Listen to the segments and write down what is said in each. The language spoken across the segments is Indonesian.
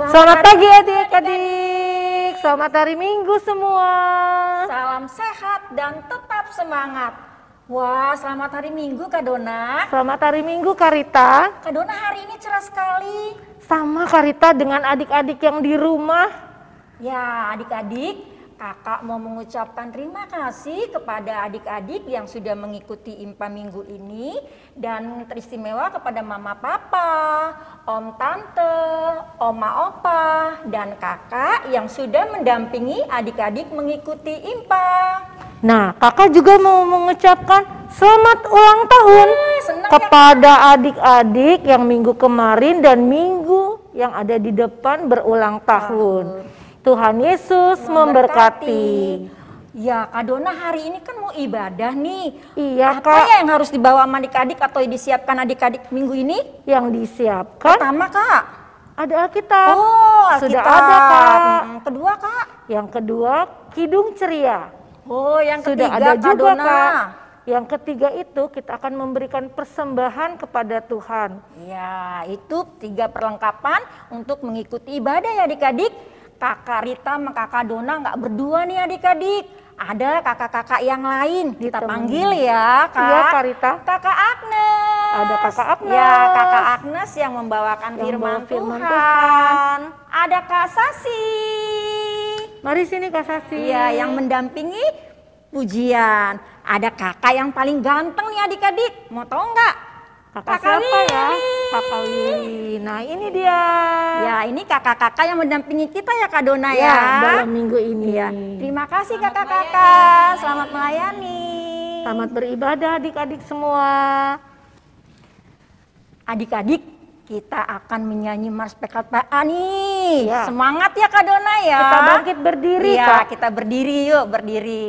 Selamat pagi adik-adik, selamat hari Minggu semua. Salam sehat dan tetap semangat. Wah, selamat hari Minggu Kak Dona. Selamat hari Minggu Kak Rita. Kak Dona hari ini cerah sekali. Sama Kak Rita dengan adik-adik yang di rumah. Ya adik-adik, kakak mau mengucapkan terima kasih kepada adik-adik yang sudah mengikuti IMPA minggu ini. Dan teristimewa kepada mama papa, om tante, oma opa, dan kakak yang sudah mendampingi adik-adik mengikuti IMPA. Nah, kakak juga mau mengucapkan selamat ulang tahun kepada adik-adik yang minggu kemarin dan minggu yang ada di depan berulang tahun. Tuhan Yesus memberkati. Ya Kak Dona, hari ini kan mau ibadah nih. Iya Apa Kak. ya yang harus dibawa sama adik-adik atau disiapkan adik-adik minggu ini? Yang disiapkan Pertama Kak, ada Alkitab. oh Sudah Alkitab. ada Kak. Kedua Kak, Yang kedua Kidung Ceria. oh yang Sudah ketiga ada Kak juga Dona. Kak. Yang ketiga itu kita akan memberikan persembahan kepada Tuhan. Ya, itu 3 perlengkapan untuk mengikuti ibadah ya adik-adik. Kakak Rita sama Kakak Dona nggak berdua nih adik-adik. Ada kakak-kakak yang lain. Kita Ditemani. panggil ya Kak. Iya Kak Rita. Kakak Agnes. Ada Kakak Agnes. Ya, Kakak Agnes yang membawakan Yang firman, bawa firman Tuhan. Ada Kak Sasi. Mari sini Kak Sasi. Iya, yang mendampingi pujian. Ada kakak yang paling ganteng nih adik-adik. Mau tahu nggak? Kakak siapa ya? Kakak Lili. Nah ini dia. Ya, ini kakak-kakak yang mendampingi kita ya Kak Dona Ya, ya. dalam minggu ini. Iya. Terima kasih kakak-kakak. Selamat melayani. Selamat beribadah adik-adik semua. Adik-adik, kita akan menyanyi Mars PKPA nih. Ya. Semangat ya Kak Dona ya. Kita bangkit berdiri Iya, Kak. kita berdiri yuk, berdiri.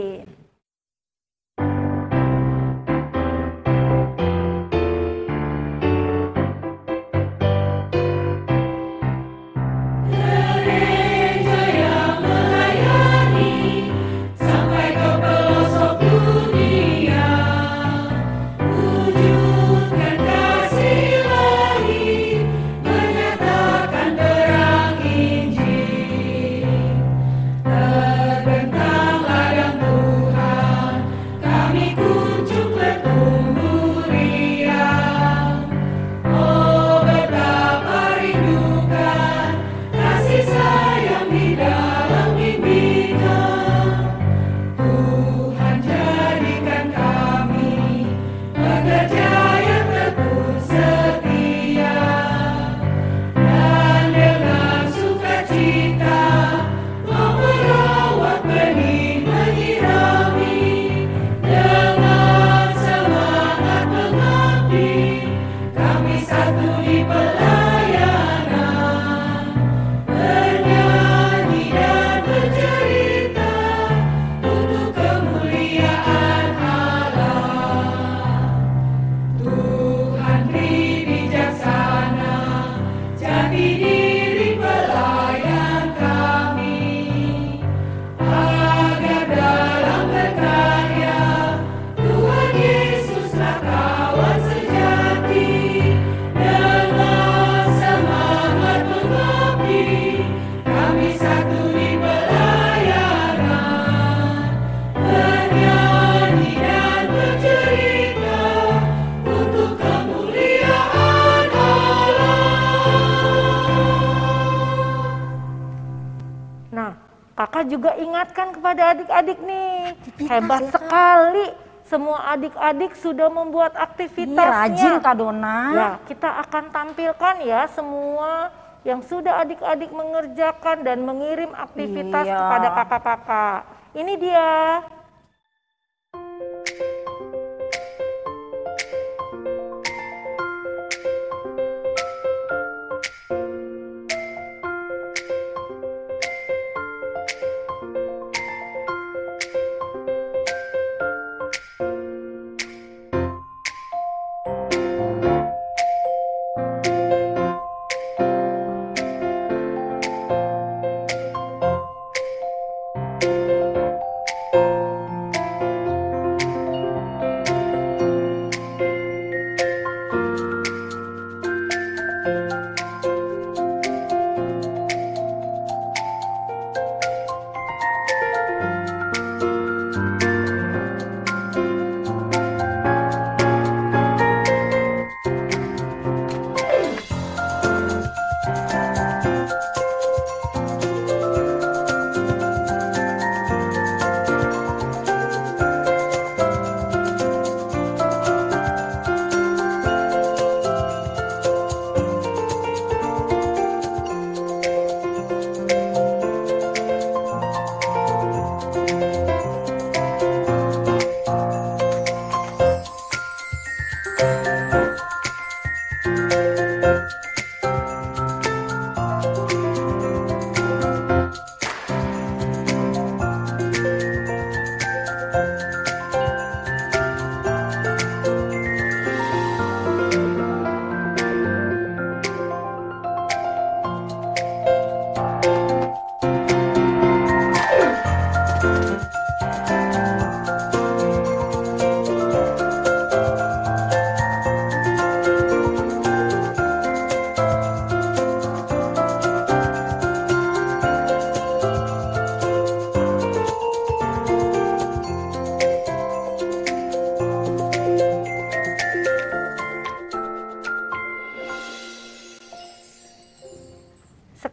Kakak juga ingatkan kepada adik-adik nih, hebat ya, sekali. Semua adik-adik sudah membuat aktivitasnya. Rajin Kak Dona. Ya, kita akan tampilkan ya semua yang sudah adik-adik mengerjakan dan mengirim aktivitas kepada kakak-kakak. Ini dia.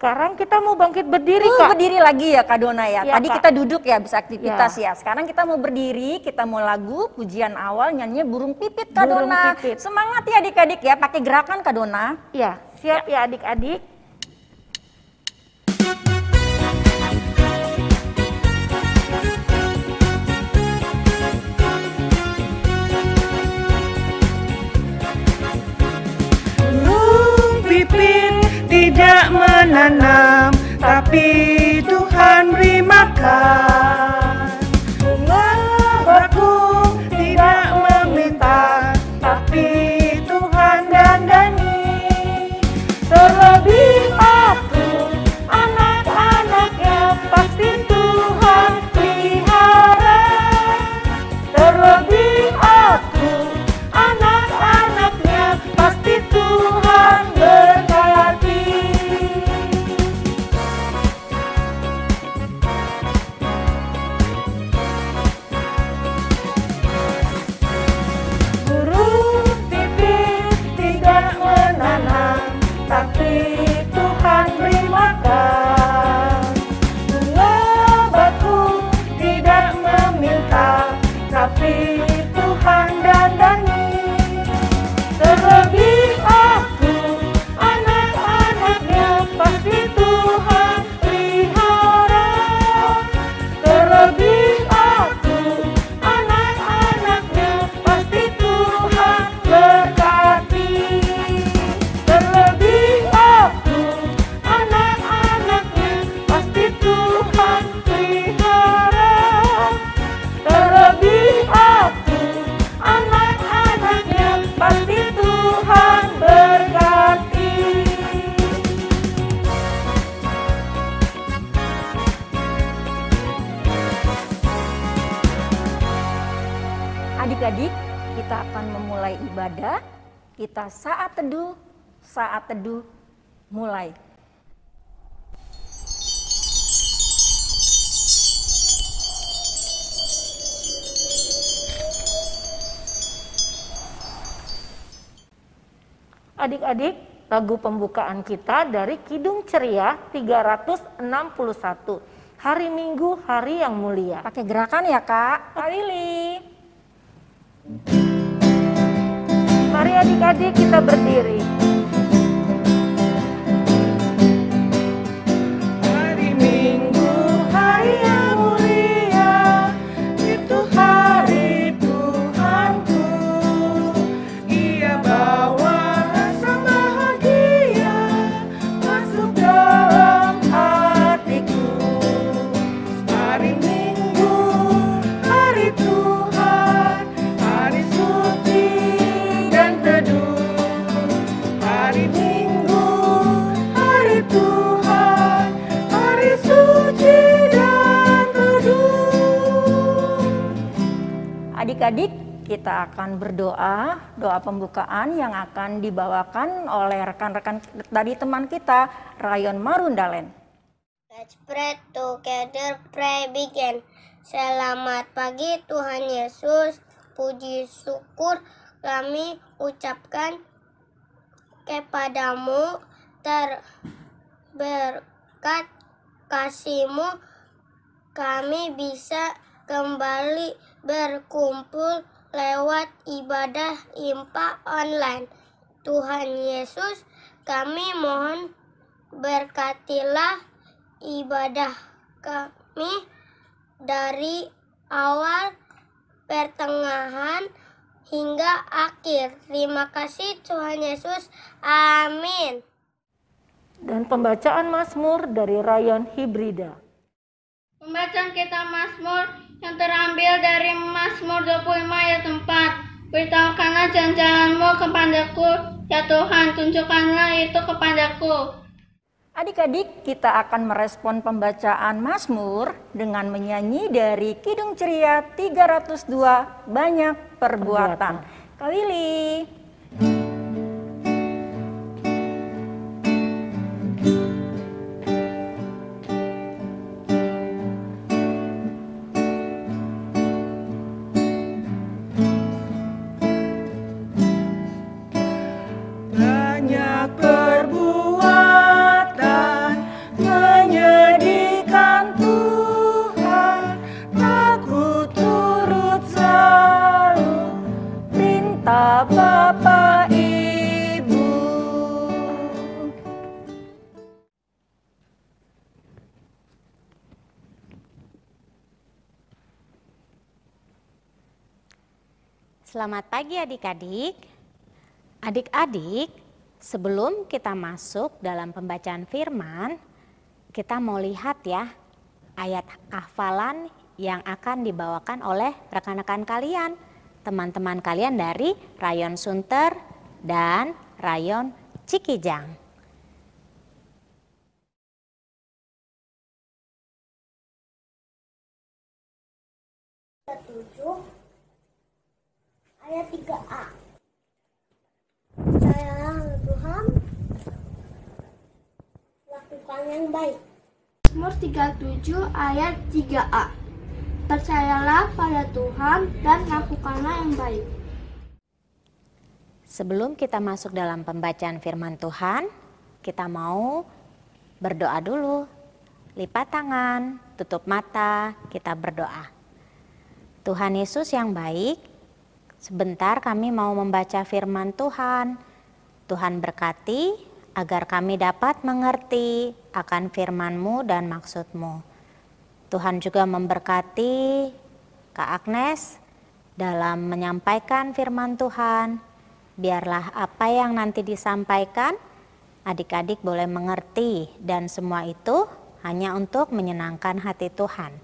Sekarang kita mau bangkit berdiri, Kak. Berdiri lagi ya Kak Dona ya. Ya, Tadi Kak. kita duduk ya, bisa aktivitas ya. Sekarang kita mau berdiri, kita mau lagu pujian awal nyanyinya Burung Pipit Kak Burung Dona. Pipit. Semangat ya adik-adik ya, pakai gerakan Kak Dona. Ya, siap ya adik-adik. Pipit tidak menanam, tapi Tuhan beri makan. Bunga bakung tidak meminta, tapi Tuhan dandani. Terlebih aku, anak-anaknya pasti Tuhan pelihara. Terlebih aku, anak-anaknya pasti Tuhan berkati. Burung pipit tidak menanam, tapi Tuhan beri makan. Bunga bakung tidak meminta, tapi Tuhan dandani. Terlebih aku, anak-anaknya pasti Tuhan pelihara. Terlebih aku, anak-anaknya pasti Tuhan berkati. Terlebih aku, anak-anaknya pasti Tuhan pelihara. Terlebih aku, anak-anaknya pasti Tuhan berkati. Adik-adik, kita akan memulai ibadah. Kita saat teduh, mulai. Adik-adik, lagu pembukaan kita dari Kidung Ceria 361. Hari Minggu, hari yang mulia. Pakai gerakan ya Kak. Kak Lili. Mari adik-adik kita berdiri. Hari Minggu, hari yang mulia, itu hari Tuhanku. Ia bawa rasa bahagia masuk dalam hatiku. Hari Minggu, hari Tuhan, hari suci dan teduh. Hari Minggu, hari Tuhan, hari suci dan teduh. Adik-adik, kita akan berdoa, doa pembukaan yang akan dibawakan oleh rekan-rekan dari teman kita, Rayon Marundalen. Let's pray together, pray begin. Selamat pagi Tuhan Yesus, puji syukur kami ucapkan kepadamu, terberkat kasih-Mu kami bisa kembali berkumpul lewat ibadah IMPA online. Tuhan Yesus, kami mohon berkatilah ibadah kami dari awal, pertengahan, hingga akhir. Terima kasih Tuhan Yesus. Amin. Dan pembacaan Mazmur dari Rayon Hibrida. Pembacaan kitab Mazmur yang terambil dari Mazmur 25 ayat 4. Beritahukanlah jalan-jalan-Mu kepadaku, ya Tuhan, tunjukkanlah itu kepadaku. Adik-adik, kita akan merespon pembacaan Mazmur dengan menyanyi dari Kidung Ceria 302, Banyak Perbuatan. Kak Lili. Banyak perbuatan Bapak Ibu. Selamat pagi adik-adik. Adik-adik, sebelum kita masuk dalam pembacaan firman, kita mau lihat ya ayat hafalan yang akan dibawakan oleh rekan-rekan kalian, teman-teman kalian dari Rayon Sunter dan Rayon Cikijang. Ayat 3a. Percayalah Tuhan, lakukan yang baik. Mazmur 37 ayat 3a. Percayalah pada Tuhan dan lakukanlah yang baik. Sebelum kita masuk dalam pembacaan firman Tuhan, kita mau berdoa dulu. Lipat tangan, tutup mata, kita berdoa. Tuhan Yesus yang baik, sebentar kami mau membaca firman Tuhan. Tuhan berkati agar kami dapat mengerti akan firman-Mu dan maksud-Mu. Tuhan juga memberkati Kak Agnes dalam menyampaikan firman Tuhan. Biarlah apa yang nanti disampaikan adik-adik boleh mengerti, dan semua itu hanya untuk menyenangkan hati Tuhan.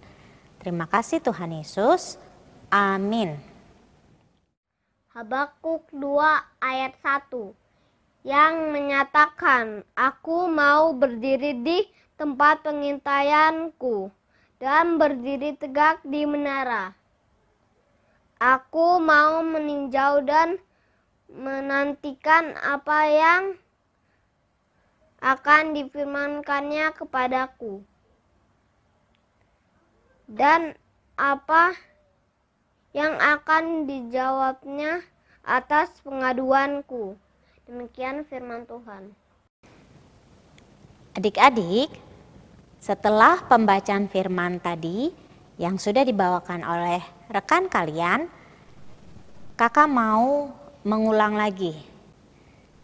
Terima kasih Tuhan Yesus. Amin. Habakuk 2 ayat 1 yang menyatakan, aku mau berdiri di tempat pengintaianku dan berdiri tegak di menara. Aku mau meninjau dan menantikan apa yang akan difirmankannya kepadaku, dan apa yang akan dijawabnya atas pengaduanku. Demikian firman Tuhan. Adik-adik, setelah pembacaan firman tadi yang sudah dibawakan oleh rekan kalian, kakak mau mengulang lagi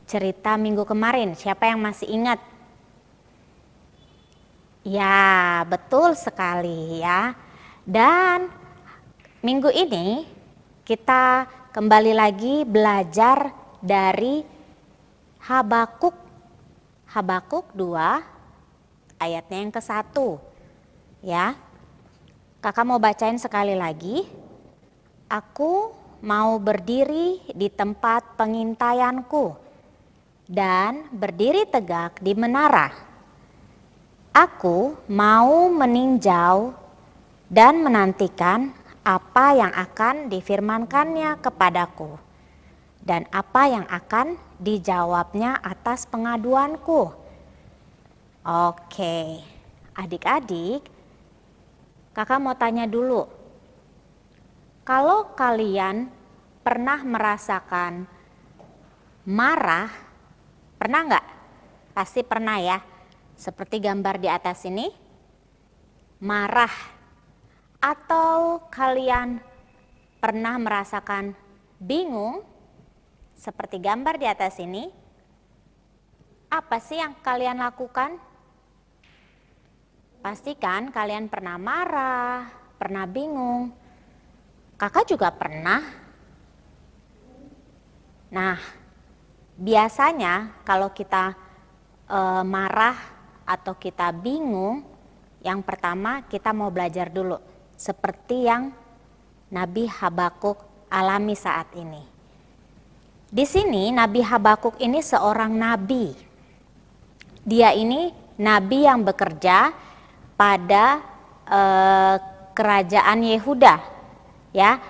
cerita minggu kemarin. Siapa yang masih ingat? Ya, betul sekali ya. Dan minggu ini kita kembali lagi belajar dari Habakuk 2 ayatnya yang ke-1 ya. Kakak mau bacain sekali lagi. Aku mau berdiri di tempat pengintaianku dan berdiri tegak di menara. Aku mau meninjau dan menantikan apa yang akan difirmankannya kepadaku, dan apa yang akan dijawabnya atas pengaduanku. Oke, adik-adik, kakak mau tanya dulu. Kalau kalian pernah merasakan marah, pernah nggak? Pasti pernah ya, seperti gambar di atas ini, marah. Atau kalian pernah merasakan bingung, seperti gambar di atas ini? Apa sih yang kalian lakukan? Pastikan kalian pernah marah, pernah bingung. Kakak juga pernah. Nah, biasanya kalau kita marah atau kita bingung, yang pertama kita mau belajar dulu seperti yang Nabi Habakuk alami saat ini. Di sini Nabi Habakuk ini seorang nabi. Dia ini nabi yang bekerja pada kerajaan Yehuda. Ya,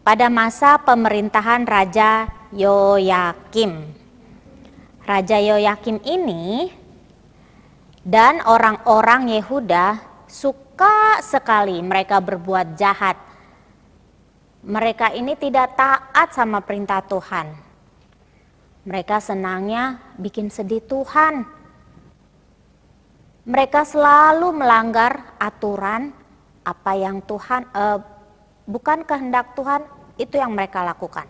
pada masa pemerintahan Raja Yoyakim. Raja Yoyakim ini dan orang-orang Yehuda suka sekali mereka berbuat jahat. Mereka ini tidak taat sama perintah Tuhan. Mereka senangnya bikin sedih Tuhan. Mereka selalu melanggar aturan apa yang Tuhan bukan kehendak Tuhan, itu yang mereka lakukan.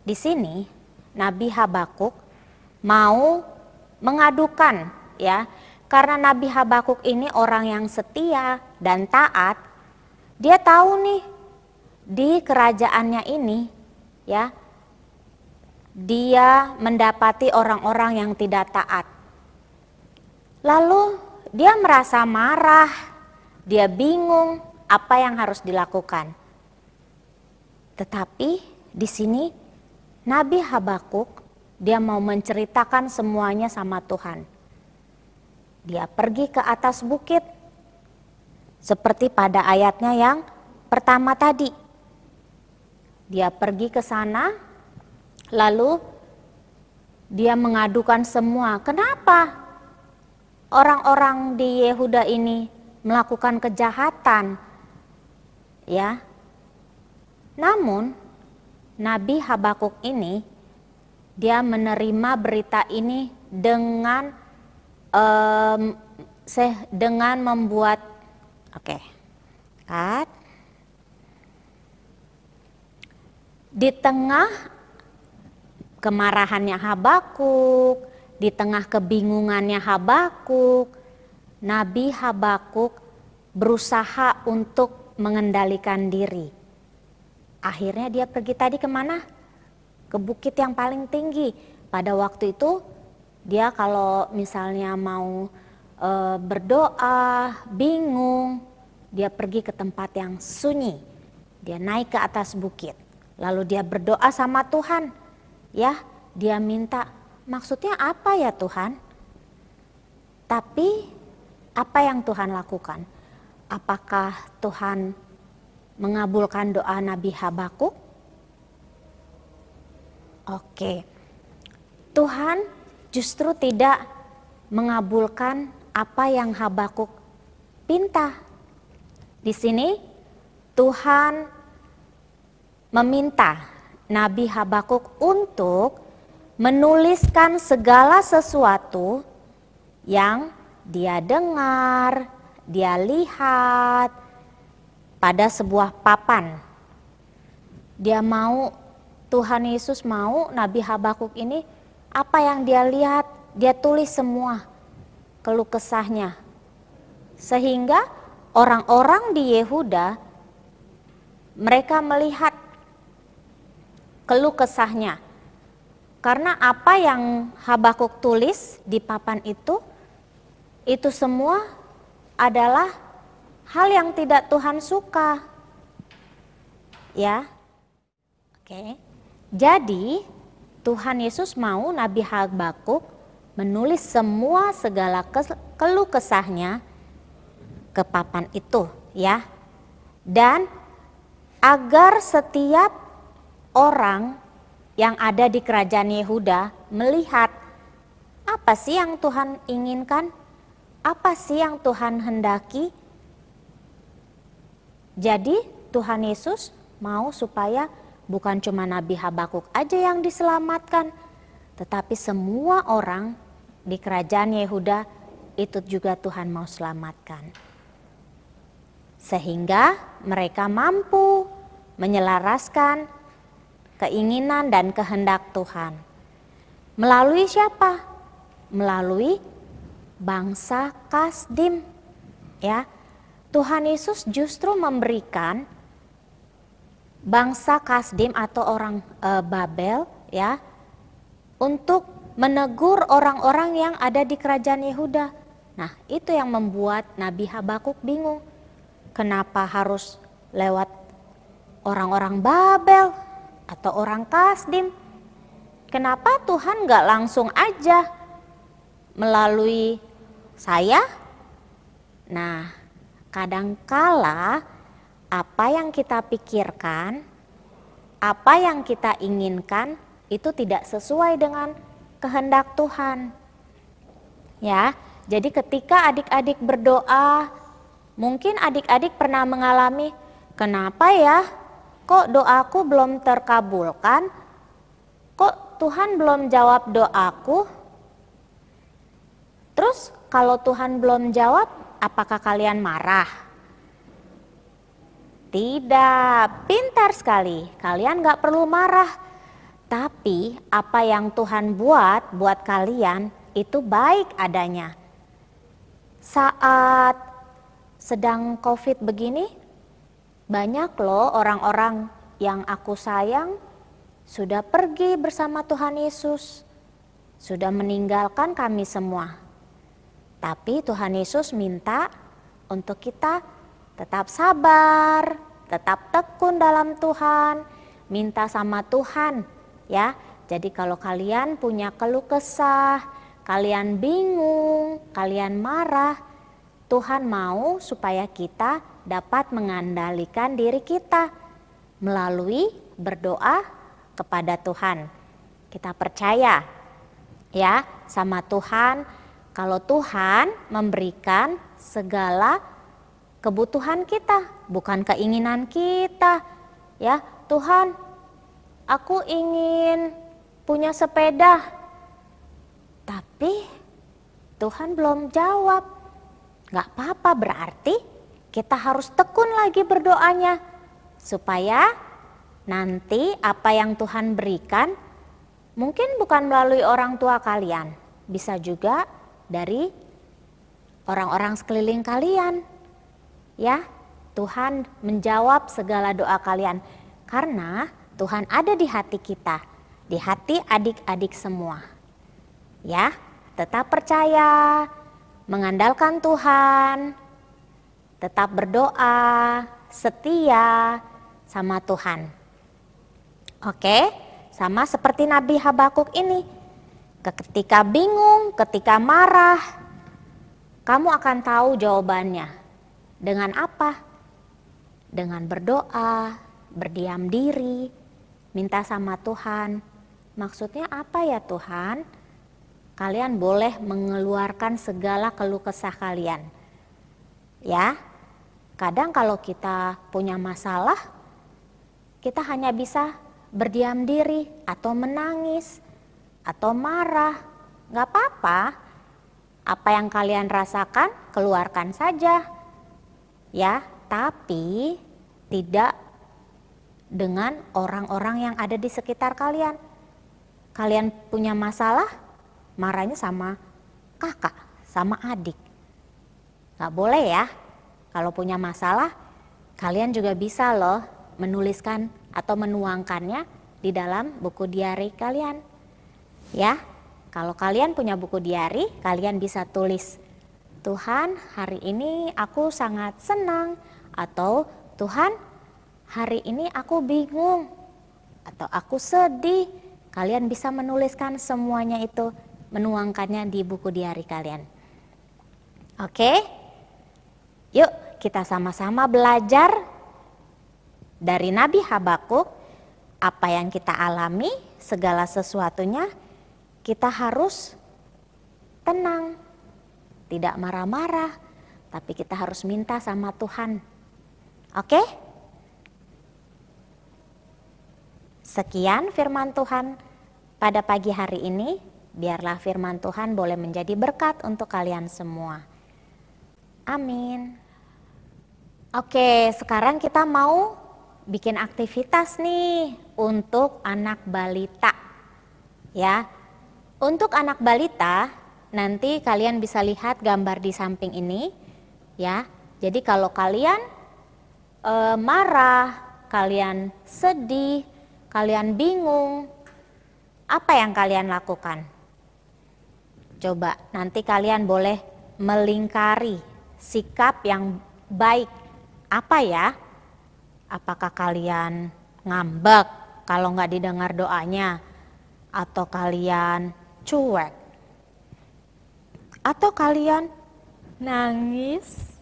di sini Nabi Habakuk mau mengadukan, ya, karena Nabi Habakuk ini orang yang setia dan taat. Dia tahu nih di kerajaannya ini, ya, dia mendapati orang-orang yang tidak taat. Lalu dia merasa marah, dia bingung apa yang harus dilakukan. Tetapi di sini Nabi Habakuk dia mau menceritakan semuanya sama Tuhan. Dia pergi ke atas bukit seperti pada ayatnya yang pertama tadi. Dia pergi ke sana, lalu dia mengadukan semua. Kenapa orang-orang di Yehuda ini melakukan kejahatan? Ya. Namun Nabi Habakuk ini dia menerima berita ini dengan membuat di tengah kemarahannya Habakuk, di tengah kebingungannya Habakuk, Nabi Habakuk berusaha untuk mengendalikan diri. Akhirnya dia pergi tadi kemana? Ke bukit yang paling tinggi. Pada waktu itu dia kalau misalnya mau berdoa, bingung, dia pergi ke tempat yang sunyi. Dia naik ke atas bukit. Lalu dia berdoa sama Tuhan. Ya, dia minta, maksudnya apa ya Tuhan? Tapi apa yang Tuhan lakukan? Apakah Tuhan mengabulkan doa Nabi Habakuk? Oke. Tuhan justru tidak mengabulkan apa yang Habakuk pinta. Di sini Tuhan meminta Nabi Habakuk untuk menuliskan segala sesuatu yang dia dengar, dia lihat pada sebuah papan. Dia mau, Tuhan Yesus mau Nabi Habakuk ini apa yang dia lihat, dia tulis semua keluh kesahnya. Sehingga orang-orang di Yehuda mereka melihat keluh kesahnya. Karena apa yang Habakuk tulis di papan itu semua adalah hal yang tidak Tuhan suka. Ya. Oke. Jadi Tuhan Yesus mau Nabi Habakuk menulis semua segala keluh kesahnya ke papan itu, ya. Dan agar setiap orang yang ada di kerajaan Yehuda melihat apa sih yang Tuhan inginkan, apa sih yang Tuhan hendaki. Jadi Tuhan Yesus mau supaya bukan cuma Nabi Habakuk aja yang diselamatkan, tetapi semua orang di kerajaan Yehuda itu juga Tuhan mau selamatkan. Sehingga mereka mampu menyelaraskan keinginan dan kehendak Tuhan. Melalui siapa? Melalui bangsa Kasdim. Ya, Tuhan Yesus justru memberikan bangsa Kasdim atau orang Babel, ya, untuk menegur orang-orang yang ada di kerajaan Yehuda. Nah, itu yang membuat Nabi Habakuk bingung. Kenapa harus lewat orang-orang Babel atau orang Kasdim? Kenapa Tuhan nggak langsung aja melalui saya? Nah, kadangkala apa yang kita pikirkan, apa yang kita inginkan itu tidak sesuai dengan kehendak Tuhan. Ya, jadi ketika adik-adik berdoa, mungkin adik-adik pernah mengalami, kenapa ya kok doaku belum terkabulkan? Kok Tuhan belum jawab doaku? Terus kalau Tuhan belum jawab, apakah kalian marah? Tidak, pintar sekali. Kalian gak perlu marah. Tapi apa yang Tuhan buat kalian itu baik adanya. Saat sedang COVID begini, banyak loh orang-orang yang aku sayang sudah pergi bersama Tuhan Yesus, sudah meninggalkan kami semua. Tapi Tuhan Yesus minta untuk kita tetap sabar, tetap tekun dalam Tuhan, minta sama Tuhan ya. Jadi kalau kalian punya keluh kesah, kalian bingung, kalian marah, Tuhan mau supaya kita dapat mengandalkan diri kita melalui berdoa kepada Tuhan. Kita percaya ya sama Tuhan, kalau Tuhan memberikan segala kebutuhan kita, bukan keinginan kita. Ya, Tuhan, aku ingin punya sepeda. Tapi Tuhan belum jawab. Gak apa-apa, berarti kita harus tekun lagi berdoanya. Supaya nanti apa yang Tuhan berikan mungkin bukan melalui orang tua kalian. Bisa juga dari orang-orang sekeliling kalian. Ya, Tuhan menjawab segala doa kalian. Karena Tuhan ada di hati kita, di hati adik-adik semua. Ya, tetap percaya, mengandalkan Tuhan, tetap berdoa, setia sama Tuhan. Oke, sama seperti Nabi Habakuk ini. Ketika bingung, ketika marah, kamu akan tahu jawabannya. Dengan apa? Dengan berdoa, berdiam diri, minta sama Tuhan. Maksudnya apa ya Tuhan? Kalian boleh mengeluarkan segala keluh kesah kalian. Ya, kadang kalau kita punya masalah, kita hanya bisa berdiam diri atau menangis atau marah. Gak apa-apa, apa yang kalian rasakan keluarkan saja. Ya, tapi tidak dengan orang-orang yang ada di sekitar kalian. Kalian punya masalah, marahnya sama kakak, sama adik. Gak boleh ya. Kalau punya masalah, kalian juga bisa loh menuliskan atau menuangkannya di dalam buku diari kalian. Ya, kalau kalian punya buku diari, kalian bisa tulis, Tuhan, hari ini aku sangat senang, atau Tuhan, hari ini aku bingung, atau aku sedih. Kalian bisa menuliskan semuanya itu, menuangkannya di buku diari kalian. Oke? Yuk kita sama-sama belajar dari Nabi Habakuk. Apa yang kita alami, segala sesuatunya, kita harus tenang. Tidak marah-marah, tapi kita harus minta sama Tuhan. Oke? Sekian firman Tuhan pada pagi hari ini. Biarlah firman Tuhan boleh menjadi berkat untuk kalian semua. Amin. Oke, sekarang kita mau bikin aktivitas nih untuk anak balita. Ya, untuk anak balita, nanti kalian bisa lihat gambar di samping ini ya. Jadi kalau kalian marah, kalian sedih, kalian bingung, apa yang kalian lakukan? Coba nanti kalian boleh melingkari sikap yang baik. Apa ya? Apakah kalian ngambek kalau nggak didengar doanya? Atau kalian cuek? Atau kalian nangis,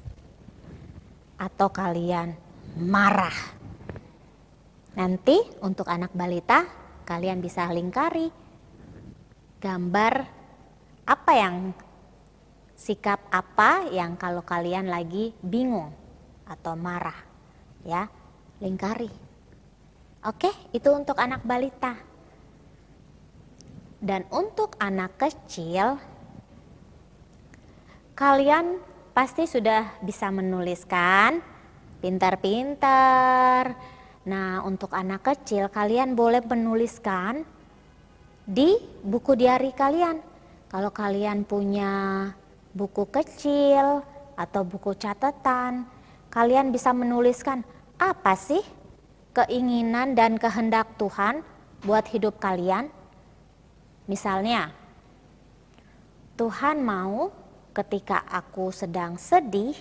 atau kalian marah. Nanti untuk anak balita, kalian bisa lingkari gambar apa yang, sikap apa yang kalau kalian lagi bingung atau marah. Ya, lingkari. Oke, itu untuk anak balita. Dan untuk anak kecil, kalian pasti sudah bisa menuliskan, pintar-pintar, Nah, untuk anak kecil kalian boleh menuliskan di buku diari kalian. Kalau kalian punya buku kecil atau buku catatan, kalian bisa menuliskan apa sih keinginan dan kehendak Tuhan buat hidup kalian. Misalnya, Tuhan mau ketika aku sedang sedih,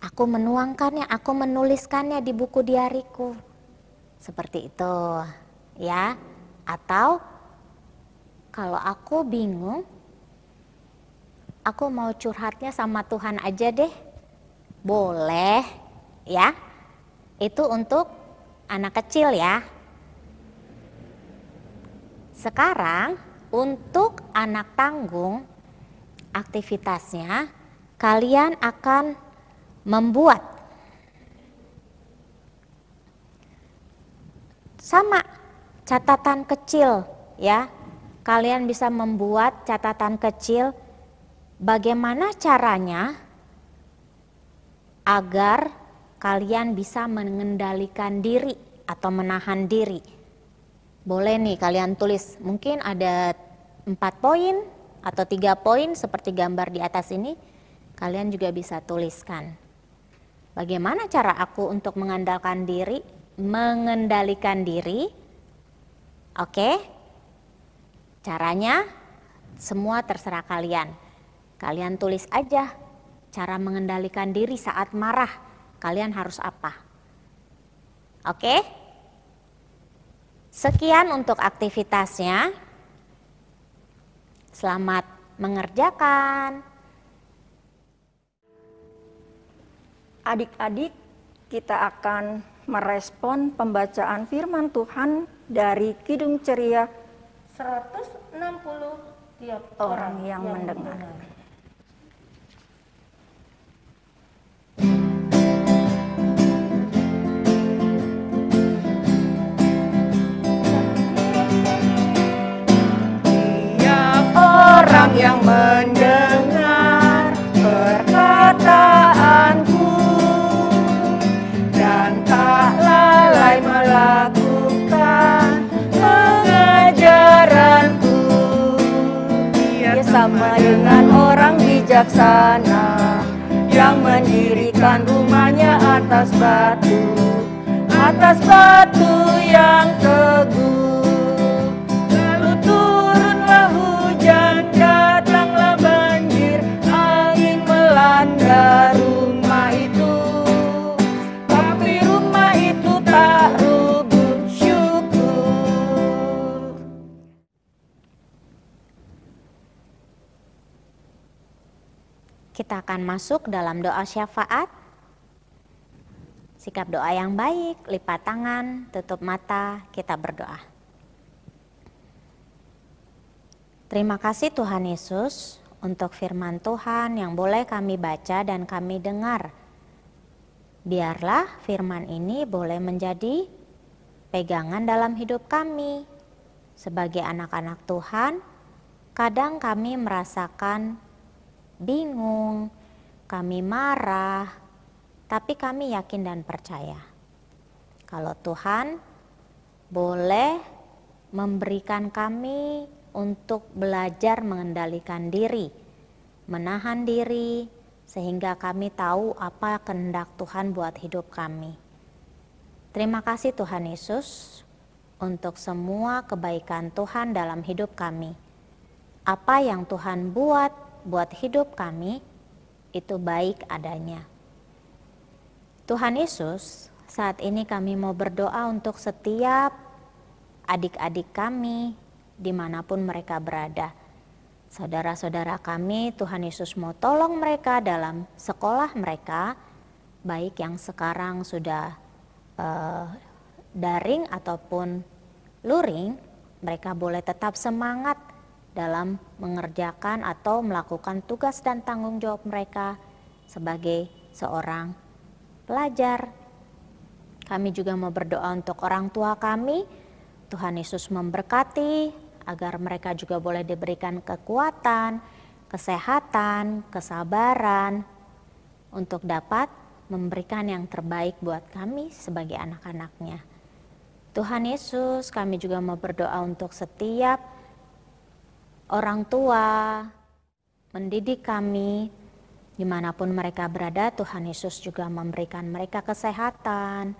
aku menuangkannya, aku menuliskannya di buku diariku. Seperti itu, ya. Atau kalau aku bingung, aku mau curhatnya sama Tuhan aja deh. Boleh, ya. Itu untuk anak kecil ya. Sekarang untuk anak tanggung, aktivitasnya kalian akan membuat sama catatan kecil ya. Kalian bisa membuat catatan kecil bagaimana caranya agar kalian bisa mengendalikan diri atau menahan diri. Boleh nih kalian tulis, mungkin ada 4 poin atau 3 poin seperti gambar di atas ini. Kalian juga bisa tuliskan. Bagaimana cara aku untuk mengendalikan diri? Oke. Caranya semua terserah kalian. Kalian tulis aja cara mengendalikan diri saat marah. Kalian harus apa? Oke? Sekian untuk aktivitasnya. Selamat mengerjakan. Adik-adik, kita akan merespon pembacaan firman Tuhan dari Kidung Ceria 160 tiap orang yang mendengar. Tiap orang yang mendengar perkataanku dan tak lalai melakukan pengajaranku, dia sama dengan orang bijaksana yang mendirikan rumahnya atas batu yang teguh. Lalu turunlah hujan, datanglah banjir, angin melanda rumah itu, tapi rumah itu tak rubuh. Syukur. Kita akan masuk dalam doa syafaat. Sikap doa yang baik, lipat tangan, tutup mata, kita berdoa. Terima kasih Tuhan Yesus untuk firman Tuhan yang boleh kami baca dan kami dengar. Biarlah firman ini boleh menjadi pegangan dalam hidup kami. Sebagai anak-anak Tuhan, kadang kami merasakan bingung, kami marah, tapi kami yakin dan percaya kalau Tuhan boleh memberikan kami untuk belajar mengendalikan diri, menahan diri, sehingga kami tahu apa kehendak Tuhan buat hidup kami. Terima kasih Tuhan Yesus untuk semua kebaikan Tuhan dalam hidup kami. Apa yang Tuhan buat hidup kami, itu baik adanya. Tuhan Yesus, saat ini kami mau berdoa untuk setiap adik-adik kami dimanapun mereka berada. Saudara-saudara kami, Tuhan Yesus mau tolong mereka dalam sekolah mereka, baik yang sekarang sudah daring ataupun luring, mereka boleh tetap semangat dalam mengerjakan atau melakukan tugas dan tanggung jawab mereka sebagai seorang pelajar. Kami juga mau berdoa untuk orang tua kami. Tuhan Yesus memberkati agar mereka juga boleh diberikan kekuatan, kesehatan, kesabaran untuk dapat memberikan yang terbaik buat kami sebagai anak-anak-Nya. Tuhan Yesus, kami juga mau berdoa untuk setiap orang tua, mendidik kami, dimanapun mereka berada. Tuhan Yesus juga memberikan mereka kesehatan,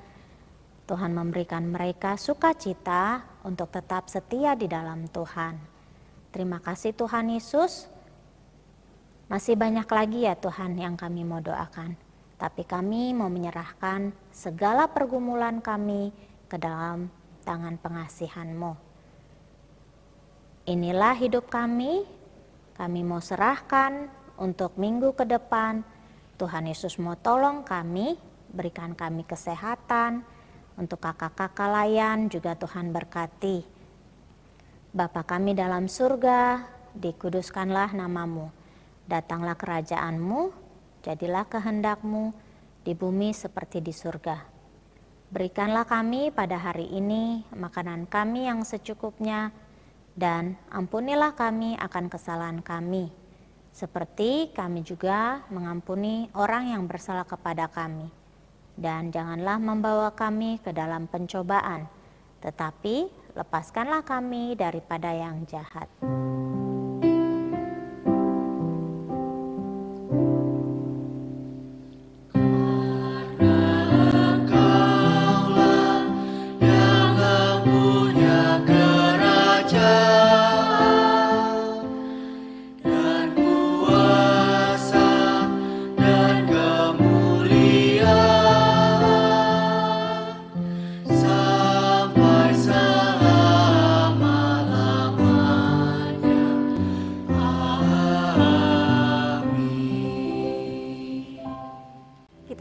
Tuhan memberikan mereka sukacita untuk tetap setia di dalam Tuhan. Terima kasih Tuhan Yesus. Masih banyak lagi ya Tuhan yang kami mau doakan. Tapi kami mau menyerahkan segala pergumulan kami ke dalam tangan pengasihan-Mu. Inilah hidup kami mau serahkan untuk minggu ke depan. Tuhan Yesus mau tolong kami, berikan kami kesehatan. Untuk kakak-kakak layan juga Tuhan berkati. Bapa kami dalam surga, dikuduskanlah nama-Mu. Datanglah kerajaan-Mu, jadilah kehendak-Mu di bumi seperti di surga. Berikanlah kami pada hari ini makanan kami yang secukupnya, dan ampunilah kami akan kesalahan kami, seperti kami juga mengampuni orang yang bersalah kepada kami. Dan janganlah membawa kami ke dalam pencobaan, tetapi lepaskanlah kami daripada yang jahat.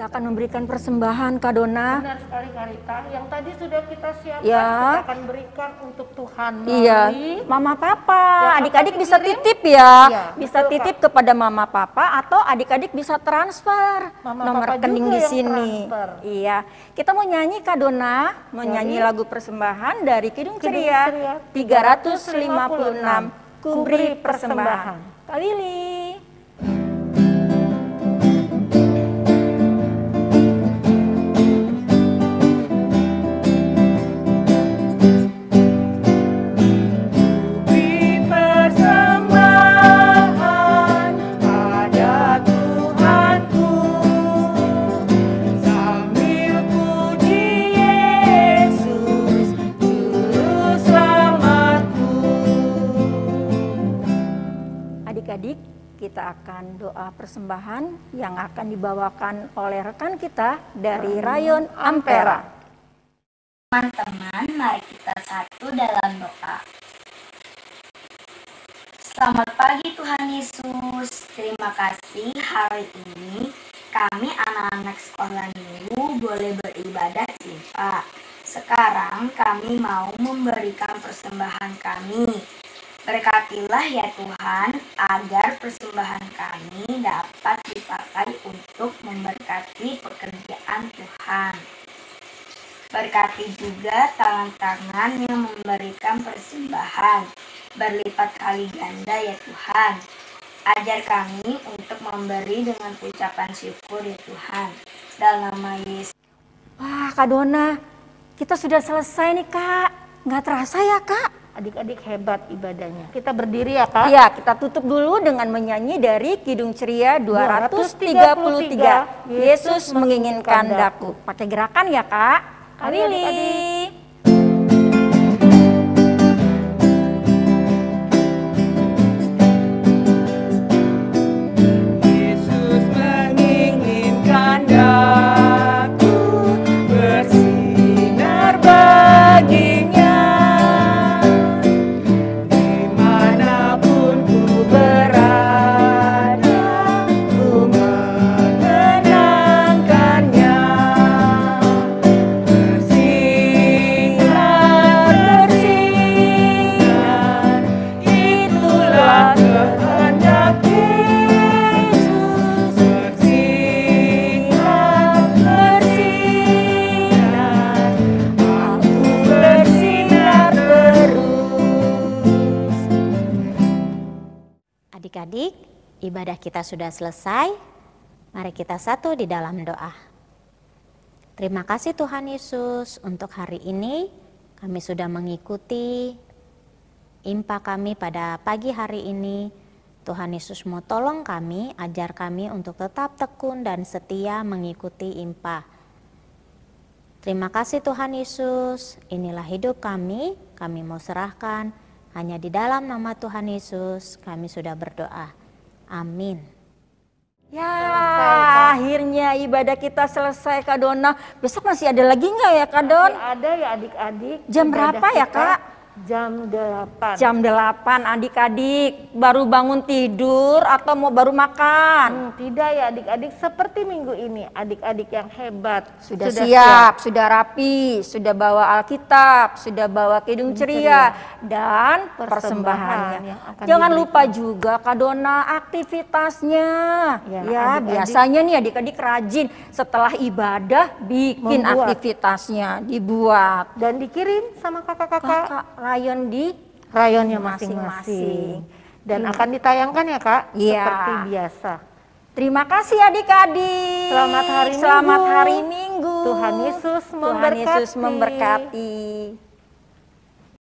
Akan memberikan persembahan Kak Dona. Benar sekali Kak Rita, yang tadi sudah kita siapkan, Ya. kita akan berikan untuk Tuhan. Iya, Mari. Mama Papa, Ya, adik-adik Kakak bisa dikirim? titip ya, Iya, bisa betul, titip kepada Mama Papa atau adik-adik bisa transfer Mama nomor Papa rekening juga di yang sini. transfer. Iya, kita mau nyanyi Kak Dona, mau Dari nyanyi lagu persembahan dari Kidung Kidung Ceria Ceria 356, Kuberi Persembahan. Kak Willy. Adik-adik, kita akan doa persembahan yang akan dibawakan oleh rekan kita dari Rayon Ampera. Teman-teman, mari kita satu dalam doa. Selamat pagi Tuhan Yesus. Terima kasih hari ini kami anak-anak sekolah minggu boleh beribadah di IPA. Sekarang kami mau memberikan persembahan kami. Berkatilah ya Tuhan, agar persembahan kami dapat dipakai untuk memberkati pekerjaan Tuhan. Berkati juga tangan-tangan yang memberikan persembahan, berlipat kali ganda ya Tuhan. Ajar kami untuk memberi dengan ucapan syukur ya Tuhan. Dalam nama Yesus. Wah Kak Dona, kita sudah selesai nih Kak. Nggak terasa ya Kak? Adik-adik hebat ibadahnya. Kita berdiri ya Kak. Iya, kita tutup dulu dengan menyanyi dari Kidung Ceria 233. Yesus menginginkan daku. Pakai gerakan ya Kak. Kak Ayo, Willy. adik-adik. Yesus menginginkan daku bersinar baginya. Dimanapun ku berada, ku mengenangkannya. Bersinar, bersinar, itulah kehendak Yesus. Bersinar, bersinar, aku bersinar terus. Adik-adik, ibadah kita sudah selesai. Mari kita satu di dalam doa. Terima kasih Tuhan Yesus, untuk hari ini kami sudah mengikuti impa kami pada pagi hari ini. Tuhan Yesus mau tolong kami, ajar kami untuk tetap tekun dan setia mengikuti impa. Terima kasih Tuhan Yesus, inilah hidup kami mau serahkan. Hanya di dalam nama Tuhan Yesus kami sudah berdoa. Amin. Ya, akhirnya ibadah kita selesai Kak Dona. Besok masih ada lagi nggak ya Kak Don? Masih ada ya adik-adik. Jam berapa ya Kak? Jam 8. Jam 8 adik-adik. Baru bangun tidur atau mau baru makan? Tidak ya adik-adik, seperti minggu ini adik-adik yang hebat. Sudah siap, sudah rapi, sudah bawa Alkitab, sudah bawa Kidung Ceria dan persembahannya. Jangan lupa juga Kak Dona aktivitasnya. Ya, biasanya nih adik-adik rajin setelah ibadah bikin aktivitasnya, dibuat dan dikirim sama kakak-kakak rayon di rayonnya masing-masing. Dan akan ditayangkan ya Kak, seperti biasa. Terima kasih adik-adik. Selamat hari Minggu. Selamat hari Minggu. Tuhan Yesus Tuhan Yesus memberkati.